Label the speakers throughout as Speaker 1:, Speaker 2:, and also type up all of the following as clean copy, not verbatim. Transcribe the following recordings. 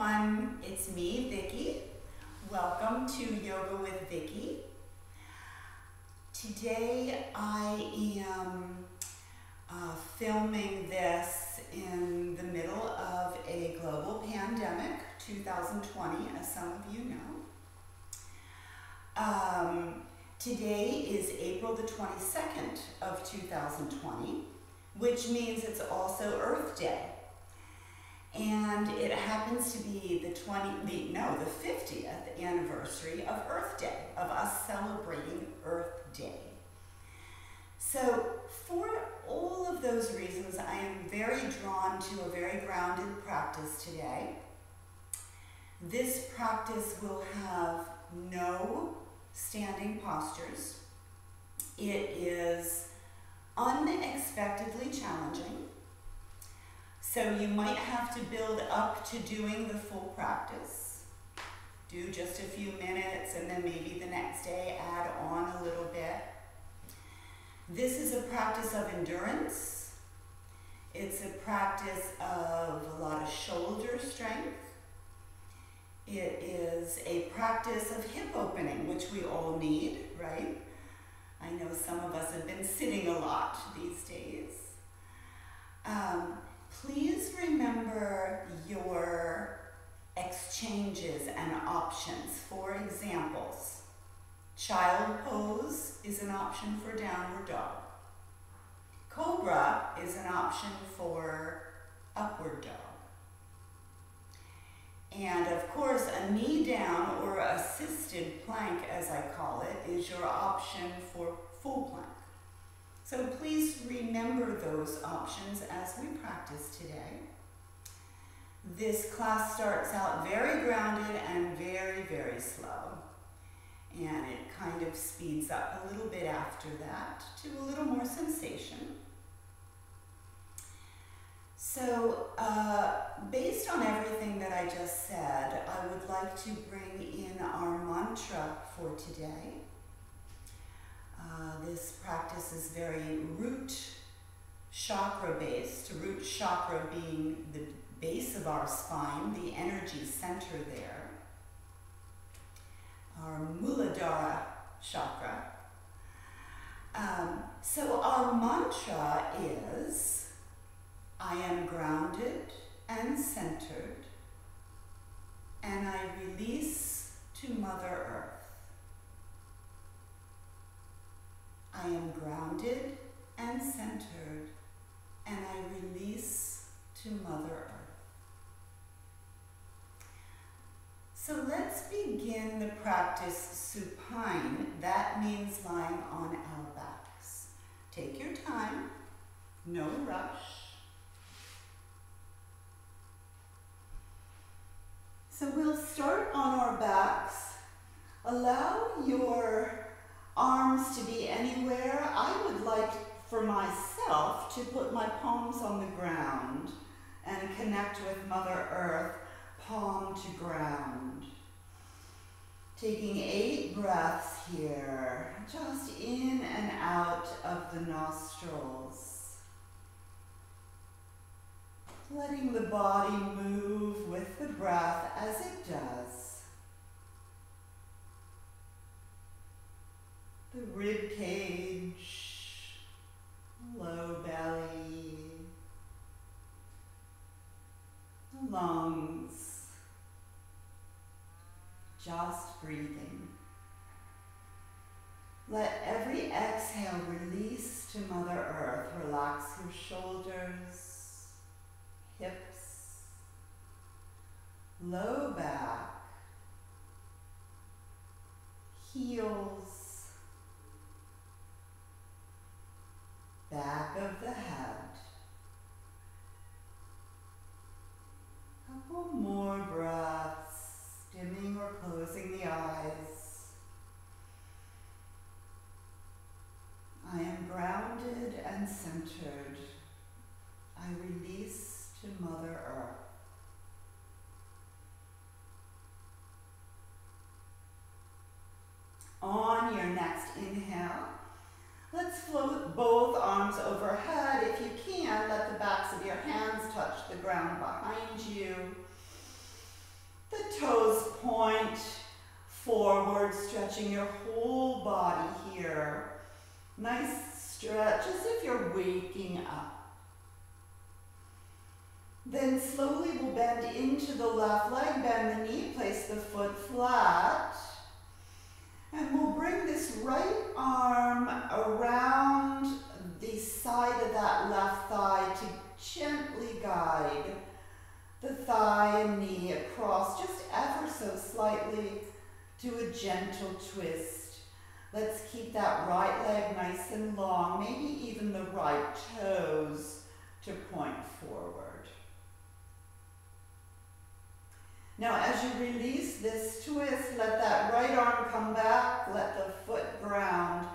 Speaker 1: everyone, it's me, Vicki. Welcome to Yoga with Vicki. Today I am filming this in the middle of a global pandemic, 2020, as some of you know. Today is April the 22nd of 2020, which means it's also Earth Day. And it happens to be the 50th anniversary of Earth Day, of us celebrating Earth Day. So for all of those reasons, I am very drawn to a very grounded practice today. This practice will have no standing postures. It is unexpectedly challenging. So you might have to build up to doing the full practice. Do just a few minutes and then maybe the next day add on a little bit. This is a practice of endurance. It's a practice of a lot of shoulder strength. It is a practice of hip opening, which we all need, right? I know some of us have been sitting a lot these days. Please remember your exchanges and options. For examples, child pose is an option for downward dog. Cobra is an option for upward dog. And of course, a knee down or assisted plank, as I call it, is your option for full plank. So please remember those options as we practice today. This class starts out very grounded and very, very slow. And it kind of speeds up a little bit after that to a little more sensation. So based on everything that I just said, I would like to bring in our mantra for today. This practice is very root chakra based, root chakra being the base of our spine, the energy center there. Our Muladhara chakra. So our mantra is, I am grounded and centered, and I release to Mother Earth. I am grounded and centered, and I release to Mother Earth. So let's begin the practice supine. That means lying on our backs. Take your time, no rush. So we'll start on our backs. Allow your arms to be anywhere. I would like for myself to put my palms on the ground and connect with Mother Earth, palm to ground. Taking 8 breaths here, just in and out of the nostrils. Letting the body move with the breath as it does. The rib cage, low belly, the lungs, just breathing. Let every exhale release to Mother Earth. Relax your shoulders, hips, low back, heels, back of the head. Couple more breaths, dimming or closing the eyes. I am grounded and centered. I release to Mother Earth. On your next inhale, let's float both arms overhead. If you can, let the backs of your hands touch the ground behind you. point forward, stretching your whole body here. Nice stretch as if you're waking up. Then slowly we'll bend into the left leg, bend the knee, place the foot flat. And we'll bring this right arm around the side of that left thigh to gently guide the thigh and knee across just ever so slightly to a gentle twist. Let's keep that right leg nice and long, maybe even the right toes to point forward. Now as you release this twist, let that right arm come back, let the foot ground.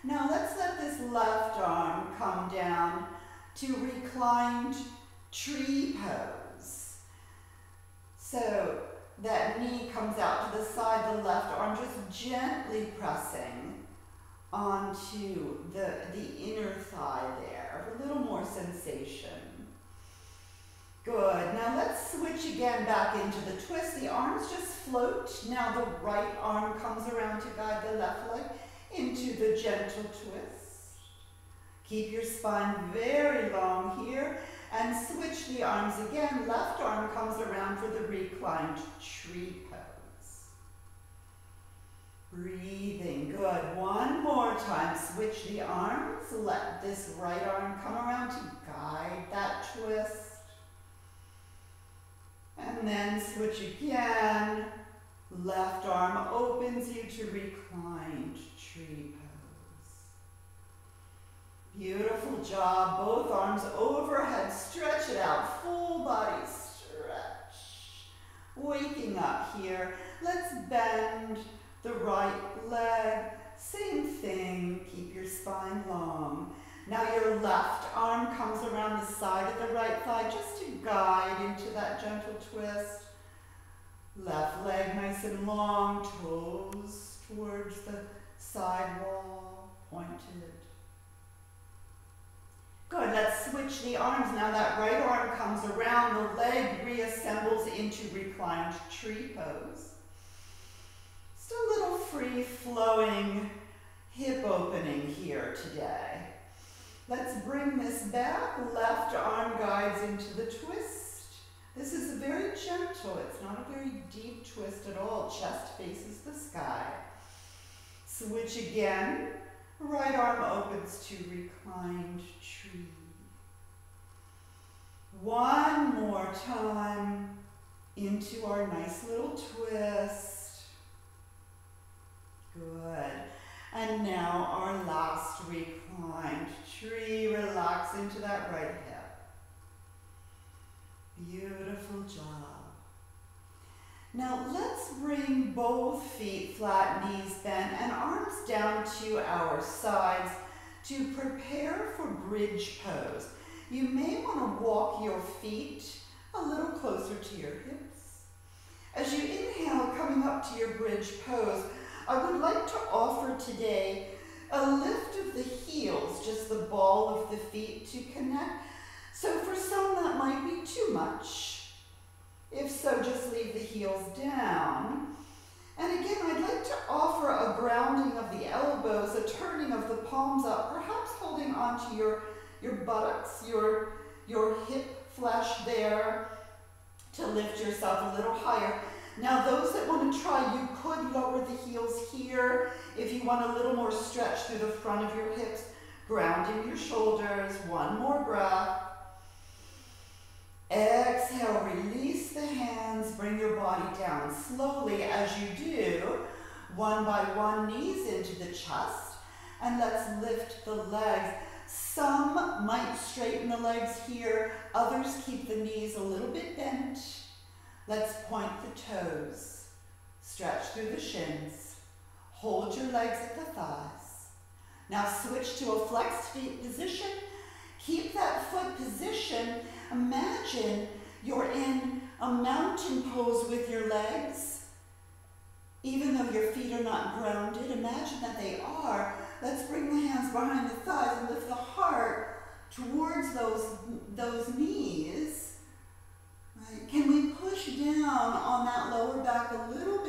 Speaker 1: Now let's let this left arm come down to reclined tree pose. So that knee comes out to the side, the left arm just gently pressing onto the inner thigh there, a little more sensation. Good. Now let's switch again back into the twist. The arms just float. Now the right arm comes around to guide the left leg into the gentle twist. Keep your spine very long here and switch the arms again. Left arm comes around for the reclined tree pose. Breathing. Good. One more time. Switch the arms. Let this right arm come around to guide that twist. And then switch again. Left arm opens you to reclined tree pose. Beautiful job. Both arms overhead. Stretch it out. Full body stretch. Waking up here. Let's bend the right leg. Same thing. Keep your spine long. Now your left arm comes around the side of the right thigh just to guide into that gentle twist. Left leg nice and long, toes towards the side wall, pointed. Good, let's switch the arms. Now that right arm comes around, the leg reassembles into reclined tree pose. Just a little free-flowing hip opening here today. Let's bring this back. Left arm guides into the twist. This is very gentle. It's not a very deep twist at all. Chest faces the sky. Switch again. Right arm opens to reclined tree. One more time into our nice little twist. Good. And now our last reclined tree. Relax into that right hip. Beautiful job. Now let's bring both feet flat, knees bent, and arms down to our sides to prepare for bridge pose. You may want to walk your feet a little closer to your hips. As you inhale, coming up to your bridge pose, I would like to offer today a lift of the heels, just the ball of the feet to connect. So for some that might be too much. If so, just leave the heels down. And again, I'd like to offer a grounding of the elbows, a turning of the palms up, perhaps holding onto your buttocks, your hip flesh there to lift yourself a little higher. Now those that want to try, you could lower the heels here if you want a little more stretch through the front of your hips, grounding your shoulders. One more breath. Exhale, release the hands, bring your body down slowly as you do, one by one, knees into the chest, and let's lift the legs. Some might straighten the legs here, others keep the knees a little bit bent. Let's point the toes, stretch through the shins, hold your legs at the thighs. Now switch to a flexed feet position. Keep that foot position. Imagine you're in a mountain pose with your legs. Even though your feet are not grounded, imagine that they are. Let's bring the hands behind the thighs and lift the heart towards those knees. Right. Can we push down on that lower back a little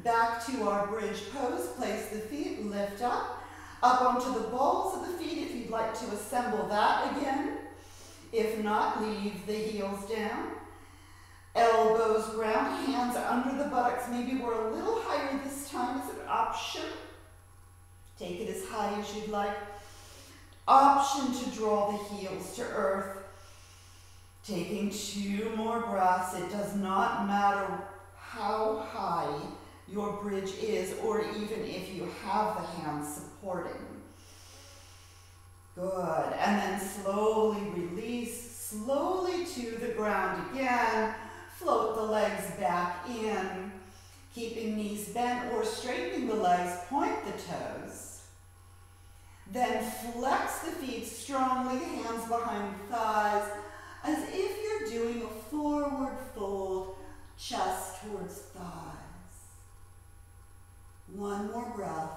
Speaker 1: Back to our bridge pose, place the feet, lift up onto the balls of the feet if you'd like to assemble that again. If not, leave the heels down. Elbows ground, hands under the buttocks. Maybe we're a little higher this time as an option. Take it as high as you'd like. Option to draw the heels to earth. Taking 2 more breaths. It does not matter how high your bridge is, or even if you have the hands supporting. Good. And then slowly release, slowly to the ground again. Float the legs back in, keeping knees bent or straightening the legs, point the toes. Then flex the feet strongly, hands behind the thighs, as if you're doing a forward fold, chest towards thighs. 1 more breath.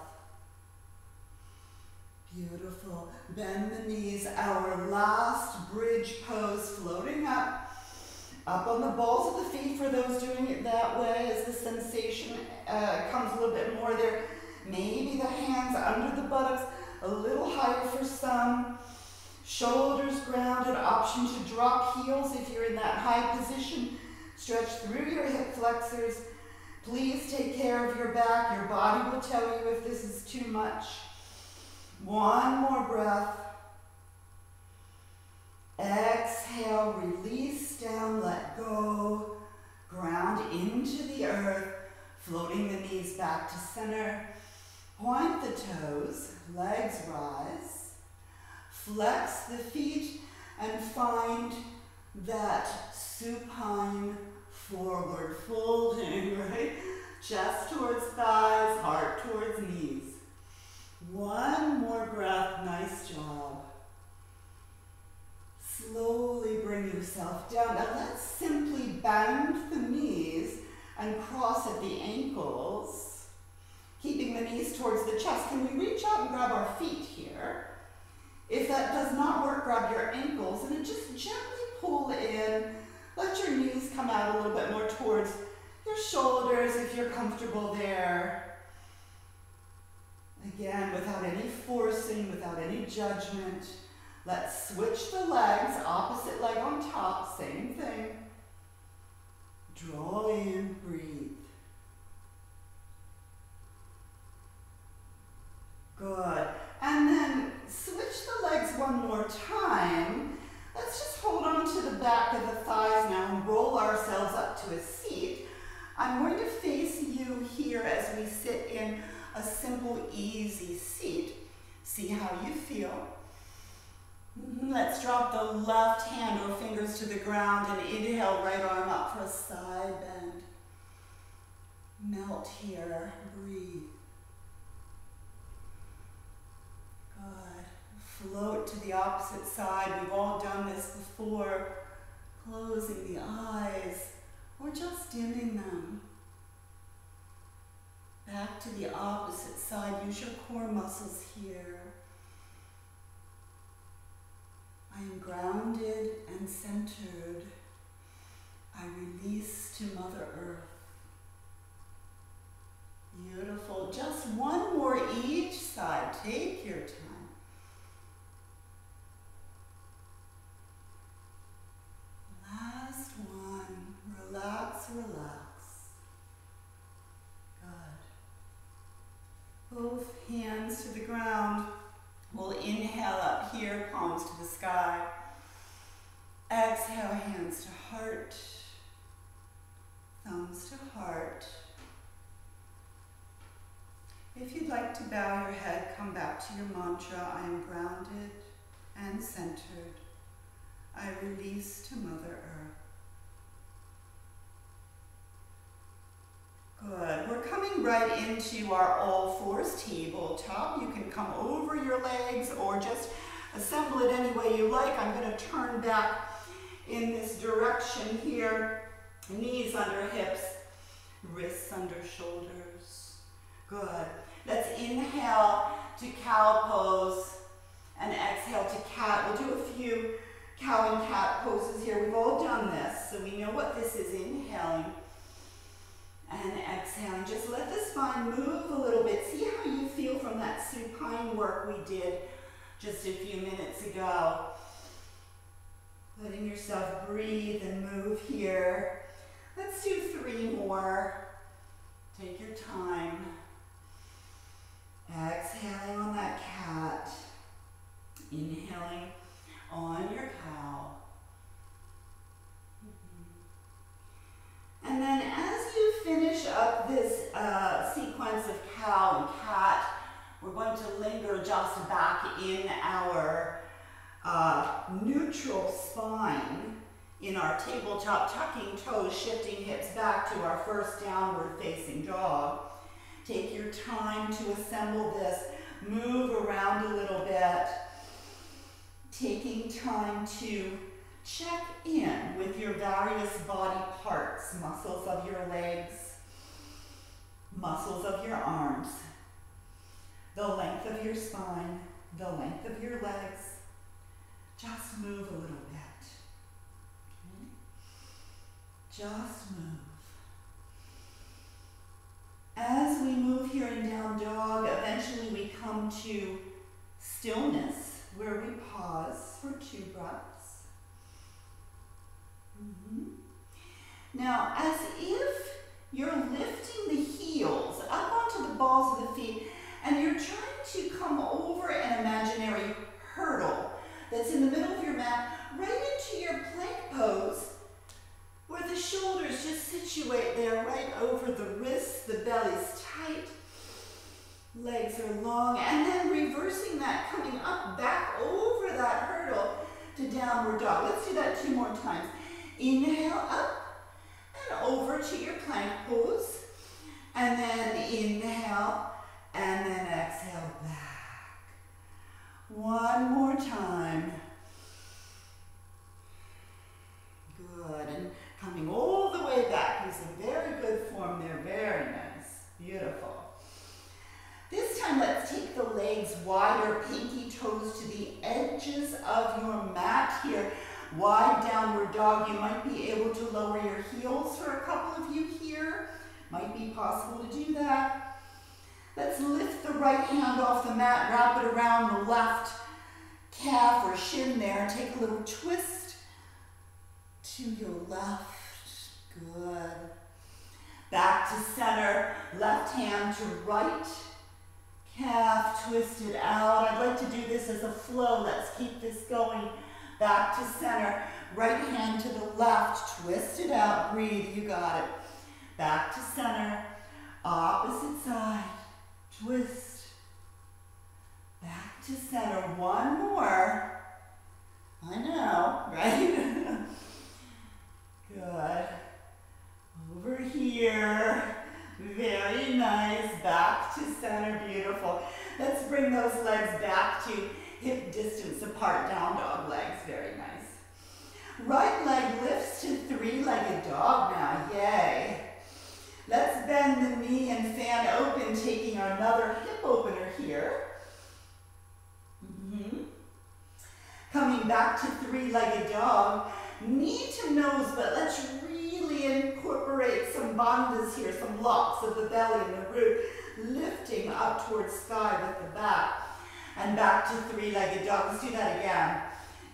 Speaker 1: Beautiful. Bend the knees, our last bridge pose, floating up on the balls of the feet for those doing it that way as the sensation comes a little bit more there. Maybe the hands under the buttocks, a little higher for some. Shoulders grounded, option to drop heels if you're in that high position. Stretch through your hip flexors. Please take care of your back. Your body will tell you if this is too much. 1 more breath. Exhale, release down, let go. Ground into the earth, floating the knees back to center. Point the toes, legs rise. Flex the feet and find that supine forward folding, right? Chest towards thighs, heart towards knees. 1 more breath, nice job. Slowly bring yourself down. Now let's simply bend the knees and cross at the ankles, keeping the knees towards the chest. Can we reach out and grab our feet here? If that does not work, grab your ankles and just gently pull in. Let your knees come out a little bit more towards your shoulders if you're comfortable there. Again, without any forcing, without any judgment. Let's switch the legs, opposite leg on top, same thing. Draw in, breathe. Good. And then switch the legs 1 more time. Let's just hold on to the back of the thighs now and roll ourselves up to a seat. I'm going to face you here as we sit in a simple, easy seat. See how you feel. Let's drop the left hand or fingers to the ground and inhale, right arm up for a side bend. Melt here, breathe. Good. Float to the opposite side. We've all done this before. Closing the eyes or just dimming them. Back to the opposite side. Use your core muscles here. I am grounded and centered. I release to Mother Earth. Beautiful. Just 1 more each side. Take your time. Last one. Relax, relax. Good. Both hands to the ground. We'll inhale up here, palms to the sky. Exhale, hands to heart. Thumbs to heart. If you'd like to bow your head, come back to your mantra. I am grounded and centered. I release to Mother Earth. Good. We're coming right into our all fours tabletop. You can come over your legs or just assemble it any way you like. I'm going to turn back in this direction here. Knees under hips, wrists under shoulders. Good. Let's inhale to cow pose and exhale to cat. We'll do a few cow and cat poses here. We've all done this, so we know what this is. Inhaling and exhaling. Just let the spine move a little bit. See how you feel from that supine work we did just a few minutes ago. Letting yourself breathe and move here. Let's do 3 more. Take your time. Exhaling on that cat. Inhaling on your cow. And then as you finish up this sequence of cow and cat, we're going to linger just back in our neutral spine in our tabletop, tucking toes, shifting hips back to our first downward facing dog. Take your time to assemble this. Move around a little bit. Taking time to check in with your various body parts, muscles of your legs, muscles of your arms, the length of your spine, the length of your legs. Just move a little bit. Okay? Just move. As we move here in down dog, eventually we come to stillness, where we pause for 2 breaths. Now, as if you're lifting the heels up onto the balls of the feet, and you're trying to come over an imaginary hurdle that's in the middle of your mat, right into your plank pose, where the shoulders just situate there, right over the wrists, the belly's tight, legs are long, and then reversing that, coming up, back over that hurdle to downward dog. Let's do that 2 more times. Inhale up and over to your plank pose, and then inhale, and then exhale back. 1 more time. Good, and coming all the way back. Using very good form there, very nice, beautiful. This time let's take the legs wider, pinky toes to the edges of your mat here. Wide downward dog. You might be able to lower your heels for a couple of you here. Might be possible to do that. Let's lift the right hand off the mat, wrap it around the left calf or shin there, and take a little twist to your left. Good. Back to center, left hand to right. Calf twisted out. I'd like to do this as a flow. Let's keep this going. Back to center, right hand to the left, twist it out, breathe, you got it. Back to center, opposite side, twist. Back to center, 1 more. I know, right? Good. Over here, very nice, back to center, beautiful. Let's bring those legs back to hip distance apart, down dog legs, very nice. Right leg lifts to 3-legged dog now, yay. Let's bend the knee and fan open, taking another hip opener here. Coming back to 3-legged dog, knee to nose, but let's really incorporate some bandhas here, some locks of the belly and the root, lifting up towards sky with the back. And back to 3-legged dog. Let's do that again.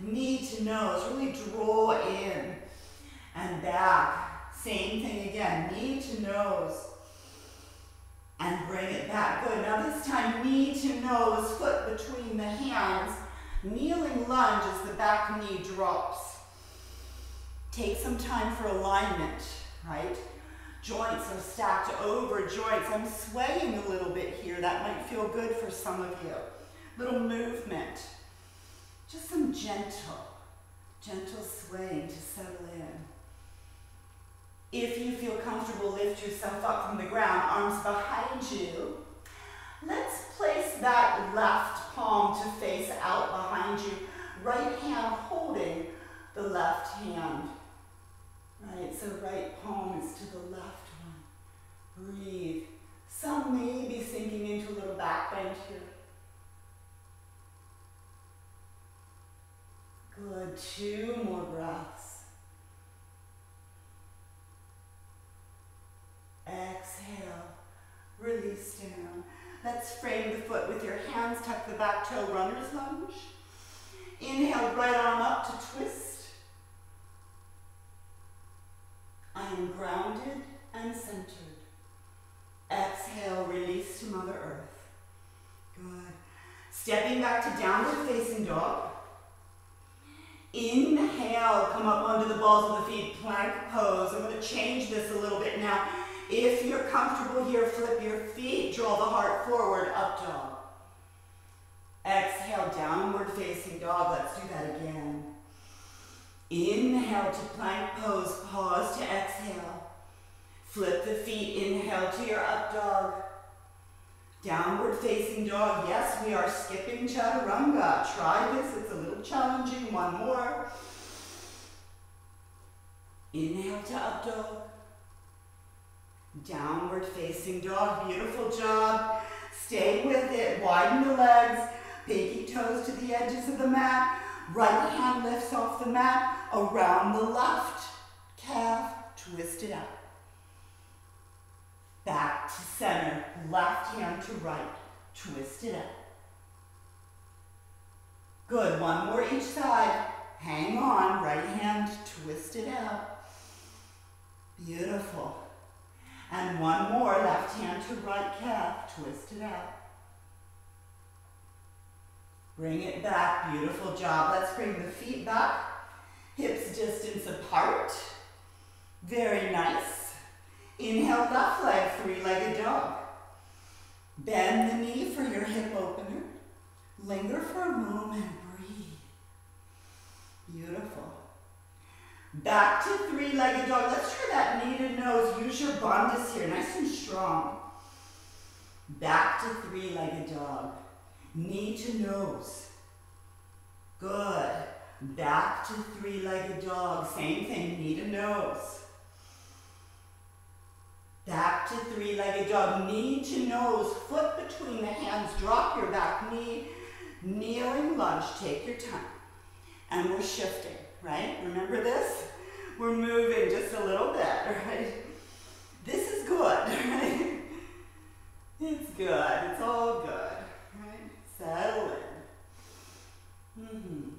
Speaker 1: Knee to nose, really draw in and back. Same thing again, knee to nose and bring it back. Good, now this time knee to nose, foot between the hands, kneeling lunge as the back knee drops. Take some time for alignment, right? Joints are stacked over joints. I'm swaying a little bit here. That might feel good for some of you. Little movement, just some gentle swaying to settle in. If you feel comfortable, lift yourself up from the ground, arms behind you. Let's place that left palm to face out behind you, right hand holding the left hand. Right, so right palm is to the left one. Breathe. Some may be sinking into a little back bend here. Good, 2 more breaths. Exhale, release. release down. Let's frame the foot with your hands. Tuck the back toe, runner's lunge. Inhale, right arm up to twist. I am grounded and centered. Exhale, release to Mother Earth. Good. Stepping back to downward facing dog. Inhale, come up onto the balls of the feet, plank pose. I'm going to change this a little bit now. If you're comfortable here, flip your feet, draw the heart forward, up dog. Exhale, downward facing dog. Let's do that again. Inhale to plank pose, pause to exhale. Flip the feet, inhale to your up dog. Downward facing dog. Yes, we are skipping chaturanga. Try this, it's a little challenging. One more. Inhale to up dog. Downward facing dog. Beautiful job. Stay with it. Widen the legs. Pinky toes to the edges of the mat. Right hand lifts off the mat. Around the left calf. Twist it out. Back to center, left hand to right, twist it out. Good, one more each side. Hang on, right hand, twist it out. Beautiful. And one more, left hand to right calf, twist it out. Bring it back, beautiful job. Let's bring the feet back, hips distance apart. Very nice. Inhale, left leg, three-legged dog. Bend the knee for your hip opener. Linger for a moment, breathe. Beautiful. Back to three-legged dog. Let's try that knee to nose. Use your bandhas here, nice and strong. Back to three-legged dog. Knee to nose. Good. Back to three-legged dog. Same thing, knee to nose. Back to three-legged dog, knee to nose, foot between the hands, drop your back knee, kneeling lunge, take your time. And we're shifting, right? Remember this? We're moving just a little bit, right? This is good, right? It's good, it's all good, right? Settle in.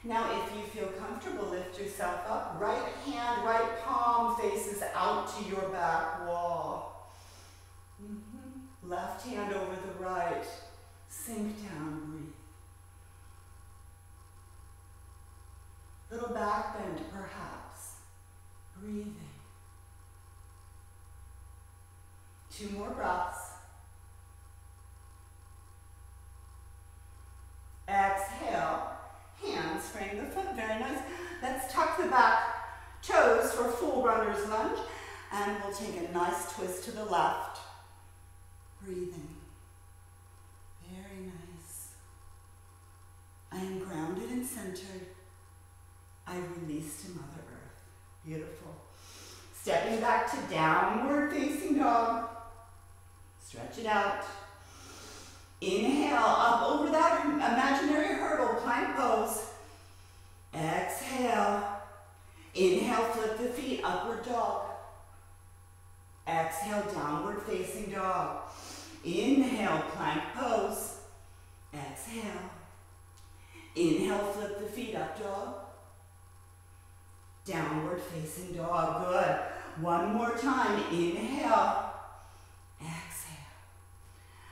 Speaker 1: Now, if you feel comfortable, lift yourself up. Right hand, right palm faces out to your back wall. Left hand over the right. Sink down, breathe. Little back bend, perhaps. Breathing. 2 more breaths. Exhale. Hands frame the foot, very nice. Let's tuck the back toes for full runner's lunge, and we'll take a nice twist to the left. Breathing. Very nice. I am grounded and centered. I release to Mother Earth. Beautiful. Stepping back to downward facing dog. Stretch it out. Inhale, up over that imaginary hurdle, plank pose. Exhale. Inhale, flip the feet, upward dog. Exhale, downward facing dog. Inhale, plank pose. Exhale. Inhale, flip the feet, up dog. Downward facing dog, good. One more time, inhale.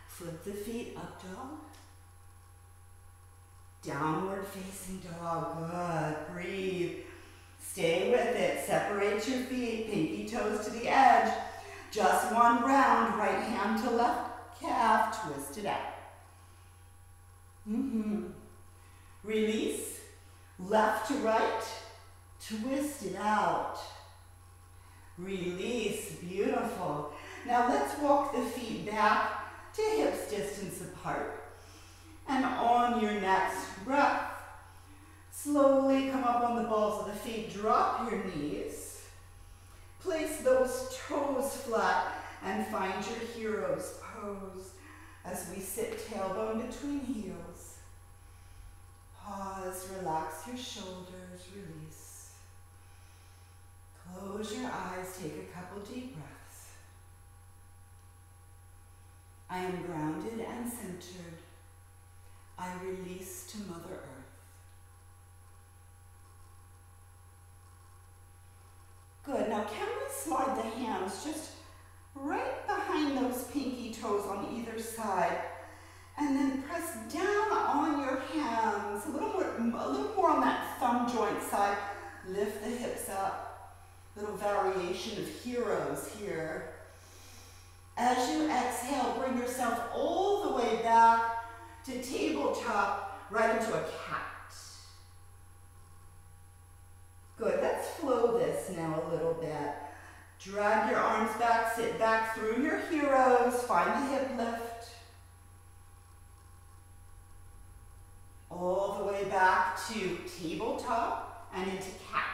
Speaker 1: Flip the feet, up dog. Downward facing dog, good. Breathe. Stay with it. Separate your feet, pinky toes to the edge. Just one round, right hand to left calf, twist it out. Release. Left to right, twist it out. Release, beautiful. Now let's walk the feet back to hips distance apart. And on your next breath, slowly come up on the balls of the feet, drop your knees. Place those toes flat and find your hero's pose as we sit tailbone between heels. Pause, relax your shoulders, release. Close your eyes, take a couple deep breaths. I am grounded and centered. I release to Mother Earth. Good. Now can we slide the hands just right behind those pinky toes on either side, and then press down on your hands, a little more on that thumb joint side. Lift the hips up. Little variation of heroes here. As you exhale, bring yourself all the way back to tabletop, right into a cat. Good. Let's flow this now a little bit. Drag your arms back, sit back through your heroes, find the hip lift. All the way back to tabletop and into cat.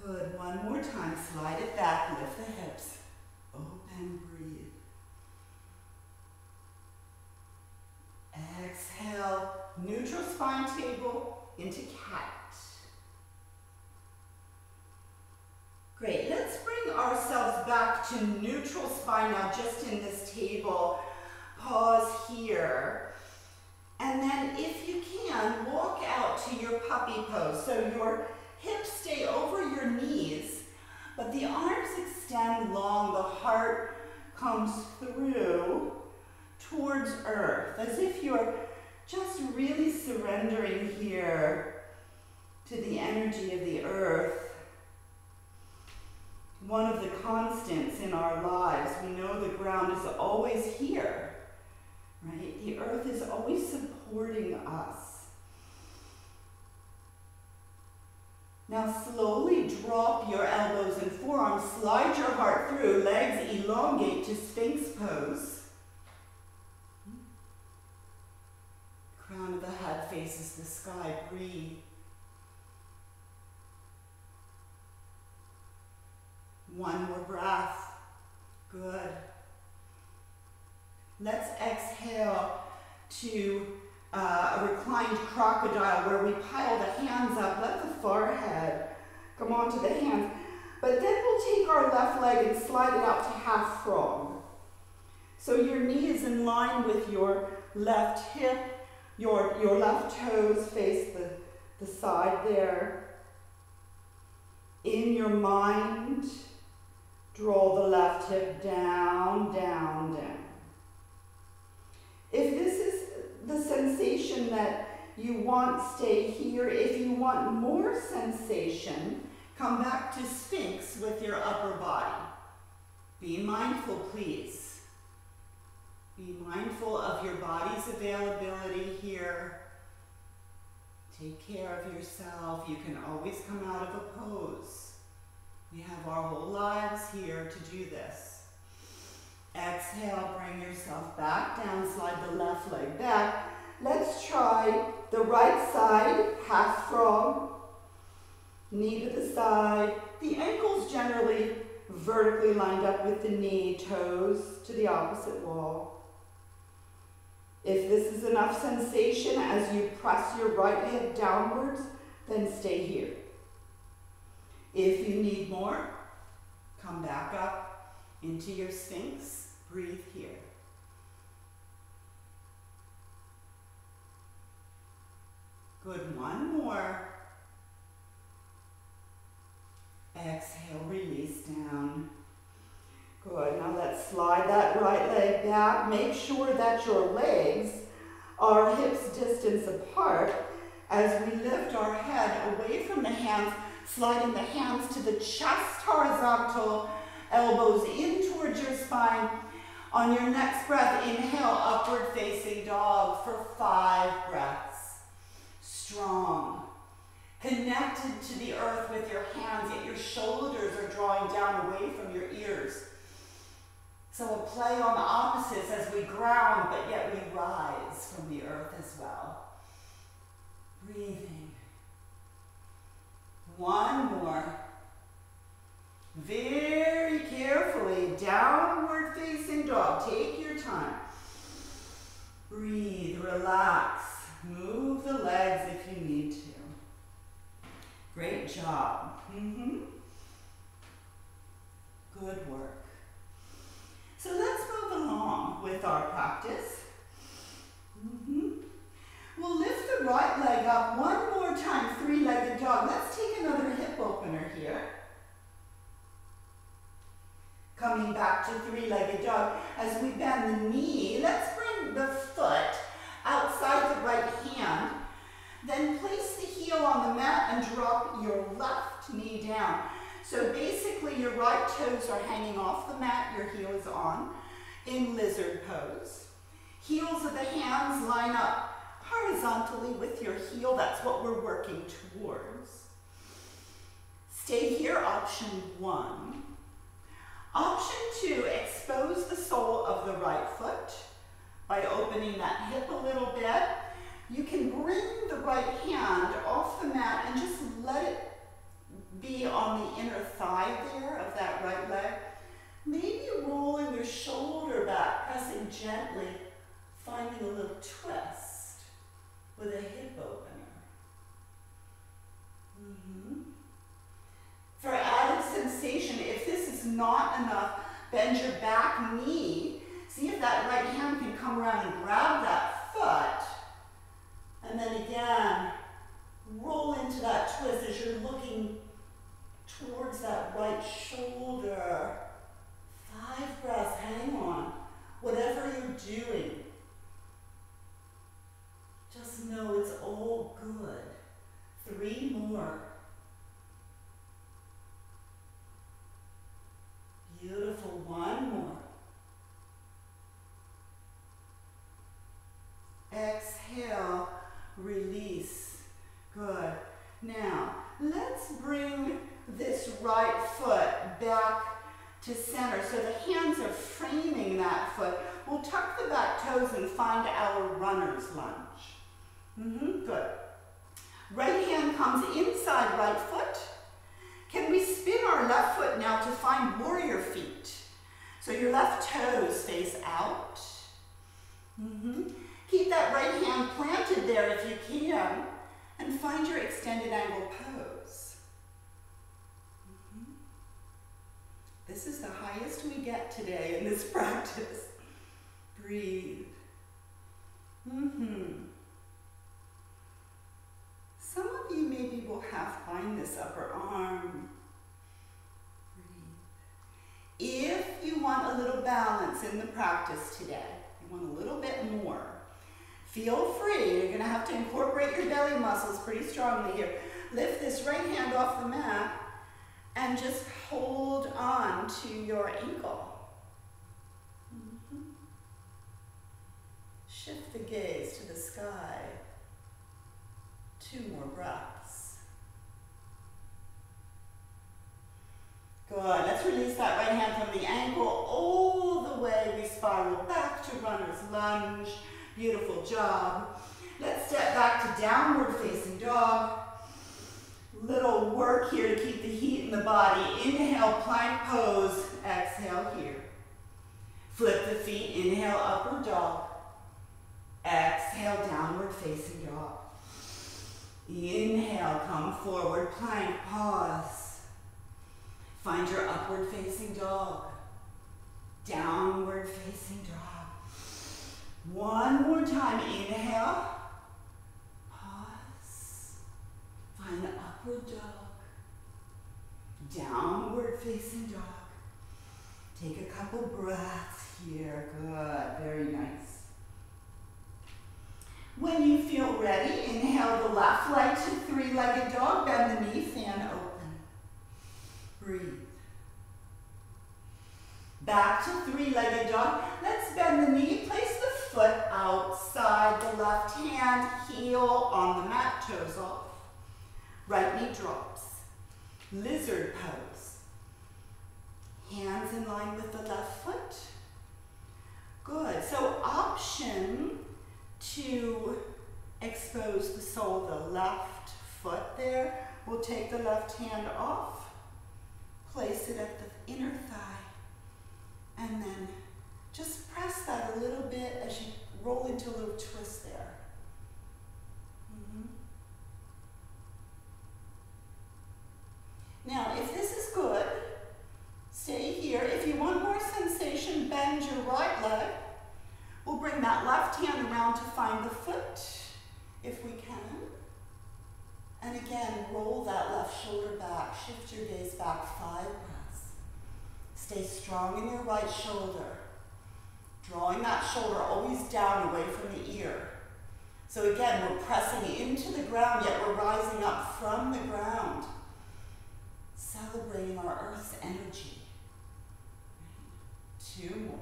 Speaker 1: Good, one more time, slide it back, lift the hips, open, breathe. Exhale, neutral spine table into cat. Great, let's bring ourselves back to neutral spine now, just in this table. Pause here. And then if you can, walk out to your puppy pose. So your hips stay over your knees, but the arms extend long. The heart comes through towards earth, as if you're just really surrendering here to the energy of the earth. One of the constants in our lives, we know the ground is always here, right? The earth is always supporting us. Now slowly drop your elbows and forearms, slide your heart through, legs elongate to Sphinx pose. Crown of the head faces the sky, breathe. One more breath. Good. Let's exhale to a reclined crocodile where we pile the hands up. Let the forehead come onto the hands. But then we'll take our left leg and slide it out to half frog. So your knee is in line with your left hip. Your left toes face the side there. In your mind, draw the left hip down, down, down. If this is the sensation that you want, stay here. If you want more sensation, come back to Sphinx with your upper body. Be mindful, please. Be mindful of your body's availability here. Take care of yourself. You can always come out of a pose. We have our whole lives here to do this. Exhale, bring yourself back down, slide the left leg back. Let's try the right side, half frog, knee to the side. The ankles generally vertically lined up with the knee, toes to the opposite wall. If this is enough sensation as you press your right hip downwards, then stay here. If you need more, come back up into your Sphinx. Breathe here. Good, one more. Exhale, release down. Good, now let's slide that right leg back. Make sure that your legs are hips distance apart as we lift our head away from the hands, sliding the hands to the chest horizontal, elbows in towards your spine. On your next breath, inhale, upward facing dog for 5 breaths. Strong. Connected to the earth with your hands, yet your shoulders are drawing down away from your ears. So a play on the opposites as we ground, but yet we rise from the earth as well. Breathing. One more. Very carefully, downward facing dog. Take your time. Breathe, relax. Move the legs if you need to. Great job. Good work. coming back to three-legged dog. As we bend the knee, let's bring the foot outside the right hand. Then place the heel on the mat and drop your left knee down. So basically your right toes are hanging off the mat, your heel is on, in lizard pose. Heels of the hands line up horizontally with your heel. That's what we're working towards. Stay here, option 1. Option 2, expose the sole of the right foot by opening that hip a little bit. You can bring the right hand off the mat and just let it be on the inner thigh there of that right leg. Maybe rolling your shoulder back, pressing gently, finding a little twist with a hip opener. For added sensation, if this is not enough, bend your back knee. See if that right hand can come around and grab that foot. And then again, roll into that twist as you're looking towards that right shoulder. 5 breaths, hang on. Whatever you're doing, just know it's all good. 3 more. Beautiful, 1 more. Exhale, release. Good. Now, let's bring this right foot back to center. So the hands are framing that foot. We'll tuck the back toes and find our runner's lunge. Good. Right hand comes inside right foot. Can we spin our left foot now to find warrior feet? So your left toes face out. Keep that right hand planted there if you can, and find your extended angle pose. This is the highest we get today in this practice. Breathe. Some of you maybe will find this upper arm. Breathe. If you want a little balance in the practice today, you want a little bit more, feel free. You're going to have to incorporate your belly muscles pretty strongly here. Lift this right hand off the mat and just hold on to your ankle. Shift the gaze to the sky. 2 more breaths. Good. Let's release that right hand from the ankle all the way. We spiral back to runner's lunge. Beautiful job. Let's step back to downward facing dog. Little work here to keep the heat in the body. Inhale, plank pose. Exhale here. Flip the feet. Inhale, upward dog. Exhale, downward facing dog. Inhale, come forward, plank, pause. Find your upward facing dog. Downward facing dog. 1 more time, inhale. Pause. Find the upward dog. Downward facing dog. Take a couple breaths here. Good, very nice. When you feel ready, inhale the left leg to three-legged dog, bend the knee, fan open. Breathe. Back to three-legged dog. Let's bend the knee, place the foot outside the left hand, heel on the mat, toes off. Right knee drops. Lizard pose. Hands in line with the left foot. Good. So option to expose the sole of the left foot there. We'll take the left hand off, place it at the inner thigh, and then just press that a little bit as you roll into a little twist there. Now, if this is good, stay here. If you want more sensation, bend your right leg. We'll bring that left hand around to find the foot, if we can. And again, roll that left shoulder back. Shift your gaze back 5 breaths. Stay strong in your right shoulder. Drawing that shoulder always down away from the ear. So again, we're pressing into the ground, yet we're rising up from the ground. Celebrating our earth's energy. 2 more.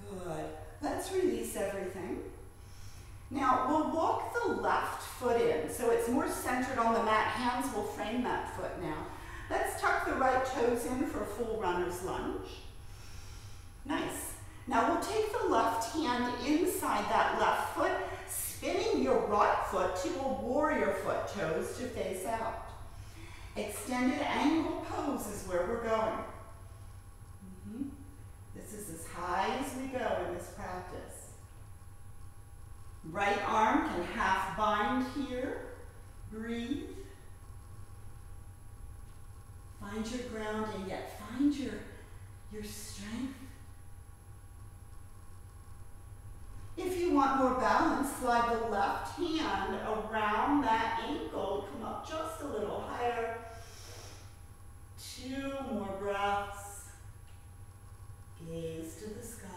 Speaker 1: Good. Let's release everything. Now, we'll walk the left foot in, so it's more centered on the mat. Hands will frame that foot now. Let's tuck the right toes in for a full runner's lunge. Nice. Now we'll take the left hand inside that left foot, spinning your right foot to a warrior foot, toes to face out. Extended angle pose is where we're going. This is as high as we go in this practice. Right arm can half bind here. Breathe. Find your grounding, yet find your strength. If you want more balance, slide the left hand around that ankle. Come up just a little higher. 2 more breaths. Gaze to the sky.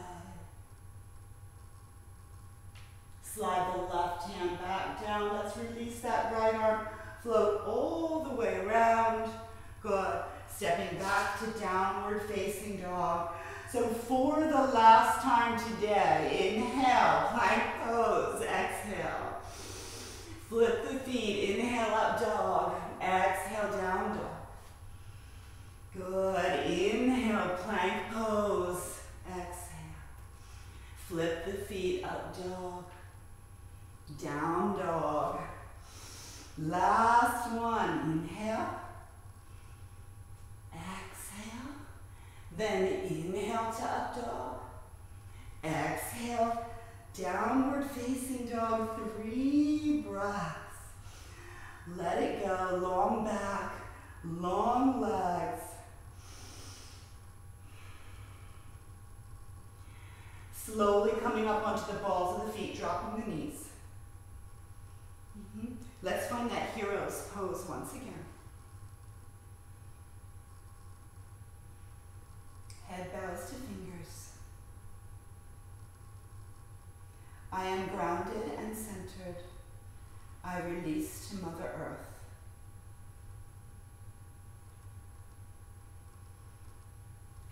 Speaker 1: Slide the left hand back down. Let's release that right arm. Float all the way around. Good. Stepping back to downward facing dog. So for the last time today, inhale, plank pose, exhale. Flip the feet, inhale up dog, exhale down dog. Good, inhale, plank pose, exhale. Flip the feet up dog, down dog. Last one, inhale. Exhale, then inhale to up dog, exhale, downward facing dog, 3 breaths. Let it go, long back, long legs. Slowly coming up onto the balls of the feet, dropping the knees. Let's find that hero's pose once again. Head bows to fingers. I am grounded and centered. I release to Mother Earth.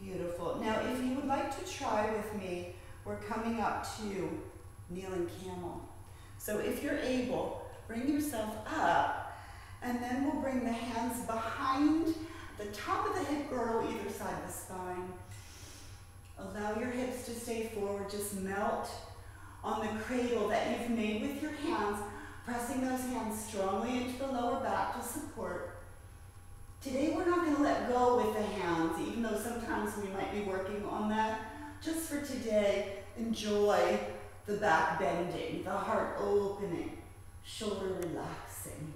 Speaker 1: Beautiful. Now, if you would like to try with me, we're coming up to kneeling camel. So if you're able, bring yourself up, and then we'll bring the hands behind the top of the hip girdle, either side of the spine. Allow your hips to stay forward. Just melt on the cradle that you've made with your hands, pressing those hands strongly into the lower back to support. Today we're not going to let go with the hands, even though sometimes we might be working on that. Just for today, enjoy the back bending, the heart opening, shoulder relaxing.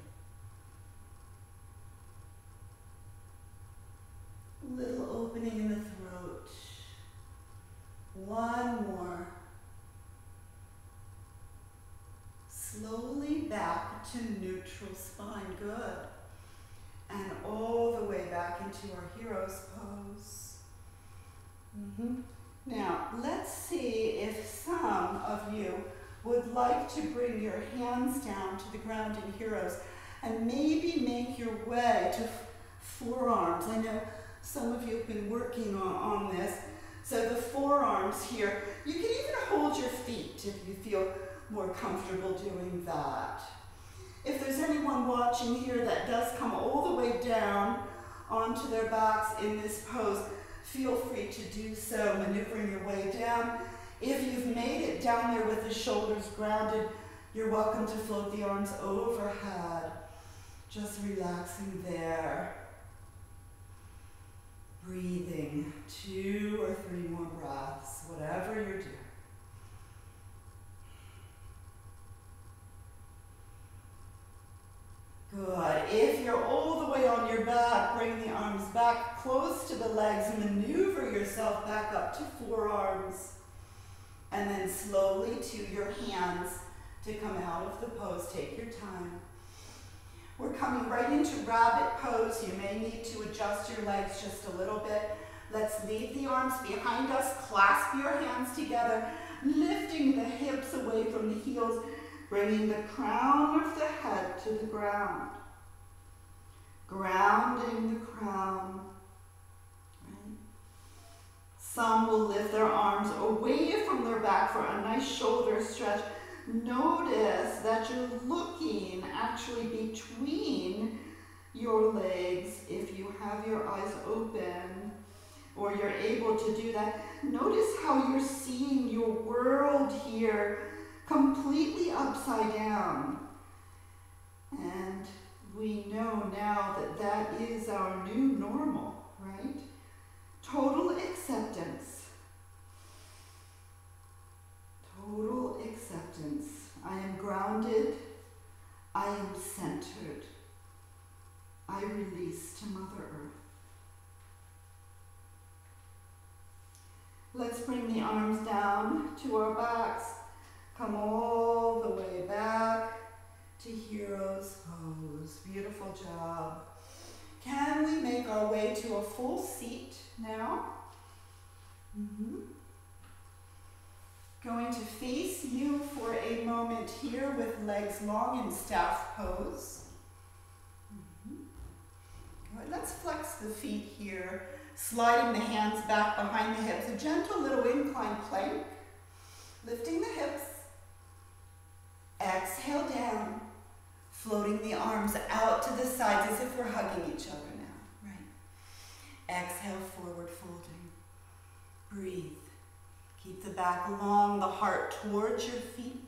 Speaker 1: Little opening in the throat. One more. Slowly back to neutral spine. Good. And all the way back into our hero's pose. Now, let's see if some of you would like to bring your hands down to the ground in heroes and maybe make your way to forearms. I know some of you have been working on this. So the forearms here, you can even hold your feet if you feel more comfortable doing that. If there's anyone watching here that does come all the way down onto their backs in this pose, feel free to do so, maneuvering your way down. If you've made it down there with the shoulders grounded, you're welcome to float the arms overhead. Just relaxing there. Breathing 2 or 3 more breaths, whatever you're doing. Good. If you're all the way on your back, bring the arms back close to the legs and maneuver yourself back up to forearms. And then slowly to your hands to come out of the pose. Take your time. We're coming right into rabbit pose. You may need to adjust your legs just a little bit. Let's leave the arms behind us, clasp your hands together, lifting the hips away from the heels, bringing the crown of the head to the ground. Grounding the crown. Right? Some will lift their arms away from their back for a nice shoulder stretch. Notice that you're looking actually between your legs if you have your eyes open or you're able to do that. Notice how you're seeing your world here completely upside down. And we know now that that is our new normal, right? Total acceptance. Total acceptance. I am grounded. I am centered. I release to Mother Earth. Let's bring the arms down to our backs. Come all the way back to Hero's Pose. Beautiful job. Can we make our way to a full seat now? Going to face you for a moment here with legs long in staff pose. Good. Let's flex the feet here, sliding the hands back behind the hips. A gentle little incline plank, lifting the hips. Exhale down, floating the arms out to the sides as if we're hugging each other now. Right. Exhale, forward folding. Breathe. Keep the back long, the heart towards your feet.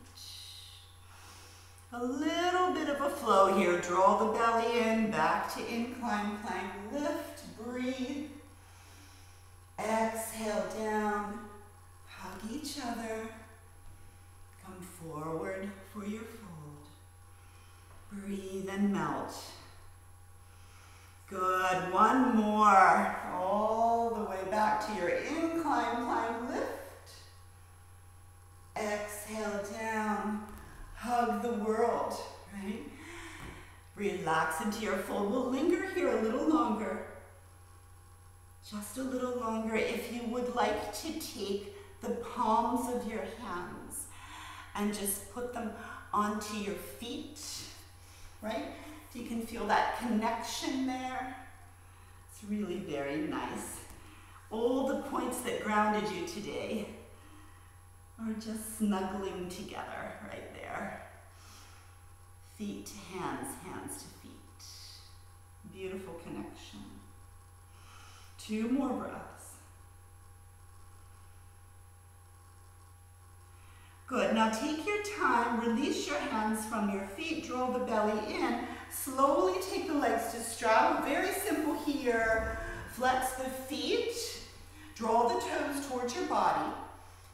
Speaker 1: A little bit of a flow here. Draw the belly in, back to incline plank. Lift, breathe. Exhale down. Hug each other. Come forward for your fold. Breathe and melt. Good. One more. All the way back to your incline plank. Lift. Exhale down. Hug the world, right? Relax into your fold. We'll linger here a little longer. Just a little longer. If you would like to take the palms of your hands and just put them onto your feet, right? If you can feel that connection there, it's really very nice. All the points that grounded you today are just snuggling together right there. Feet to hands, hands to feet. Beautiful connection. 2 more breaths. Good. Now take your time, release your hands from your feet, draw the belly in. Slowly take the legs to straddle. Very simple here. Flex the feet, draw the toes towards your body.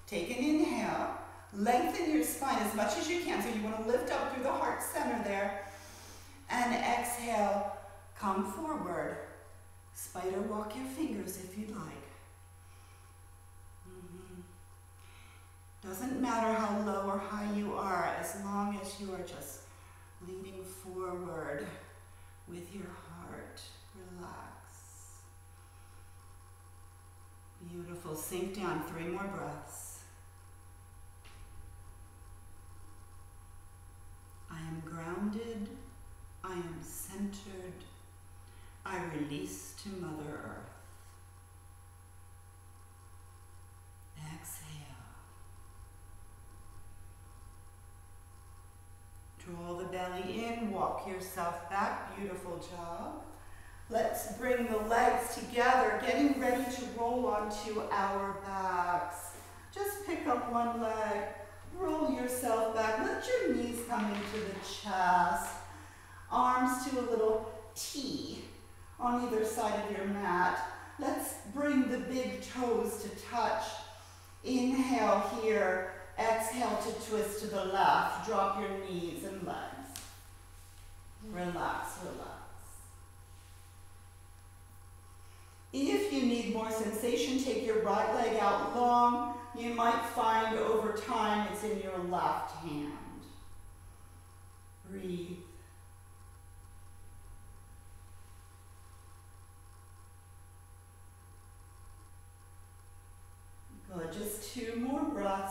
Speaker 1: Take an inhale, lengthen your spine as much as you can. So you want to lift up through the heart center there. And exhale, come forward. Spider walk your fingers if you'd like. Doesn't matter how low or high you are, as long as you are just leaning forward with your heart. Relax. Beautiful. Sink down. 3 more breaths. I am grounded, I am centered, I release to Mother Earth. Exhale. Draw the belly in, walk yourself back, beautiful job. Let's bring the legs together, getting ready to roll onto our backs. Just pick up one leg. Roll yourself back. Let your knees come into the chest. Arms to a little T on either side of your mat. Let's bring the big toes to touch. Inhale here. Exhale to twist to the left. Drop your knees and legs. Relax, relax. If you need more sensation, take your right leg out long. You might find over time it's in your left hand. Breathe.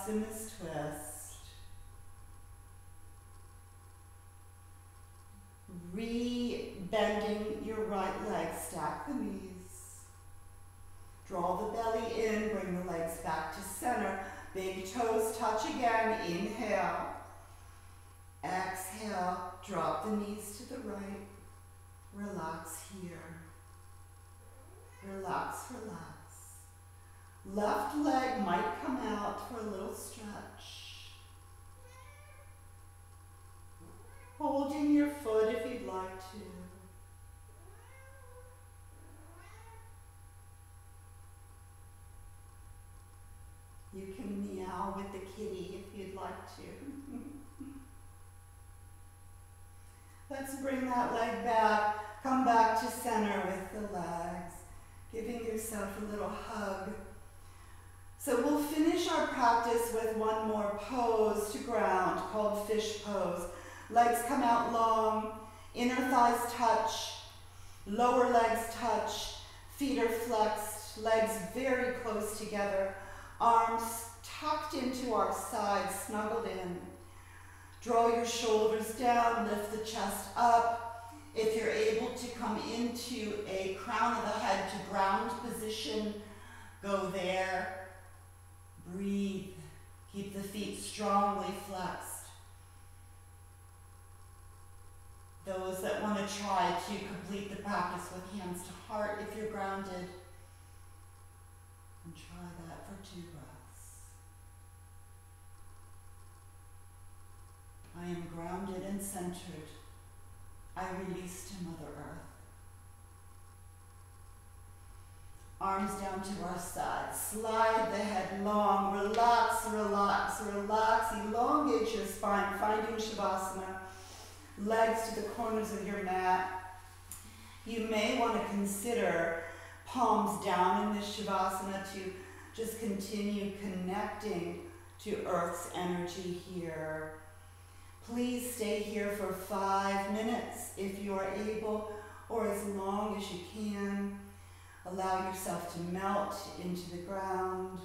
Speaker 1: in this twist. Re-bending your right leg, stack the knees. Draw the belly in, bring the legs back to center. Big toes touch again, inhale. Exhale, drop the knees to the right. Relax here. Relax, relax. Left leg might come out for a little stretch. Holding your foot if you'd like to. You can meow with the kitty if you'd like to. Let's bring that leg back. Come back to center with the legs, giving yourself a little hug. So we'll finish our practice with one more pose to ground called fish pose. Legs come out long, inner thighs touch, lower legs touch, feet are flexed, legs very close together, arms tucked into our sides, snuggled in. Draw your shoulders down, lift the chest up. If you're able to come into a crown of the head to ground position, go there. Breathe. Keep the feet strongly flexed. Those that want to try to complete the practice with hands to heart, if you're grounded, and try that for 2 breaths. I am grounded and centered. I release to Mother Earth. Arms down to our sides. Slide the head long. Relax, relax, relax. Elongate your spine, finding Shavasana. Legs to the corners of your mat. You may want to consider palms down in this Shavasana to just continue connecting to Earth's energy here. Please stay here for 5 minutes if you are able, or as long as you can. Allow yourself to melt into the ground.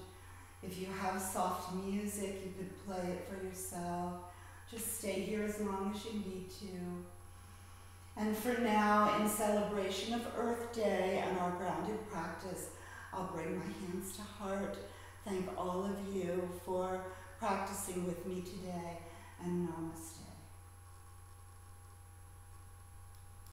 Speaker 1: If you have soft music, you could play it for yourself. Just stay here as long as you need to. And for now, in celebration of Earth Day and our grounded practice, I'll bring my hands to heart. Thank all of you for practicing with me today, and namaste.